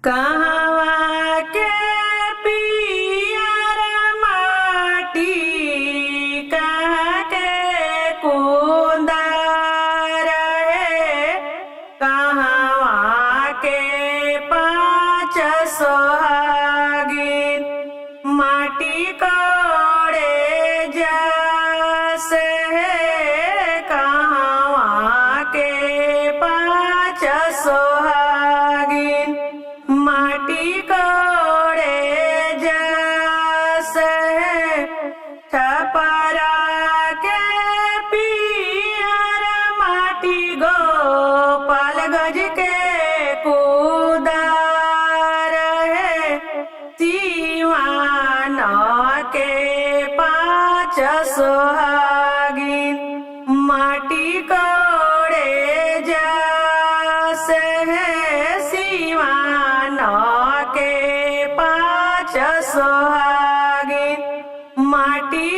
कहवा के पियर माटी कहाँ के कुंदर है। कहवा के पाँच सोहागिन माटी कोड़े जैसे है। कहवा के पाँच सोहागिन माटी कोड़े जैसे छपरा के पियर माटी गोपाल गज के कुदार है। सिवान के पाँच सोहागिन माटी कोड़े जैसे है। सिवान के पाँच सोहागिन माटी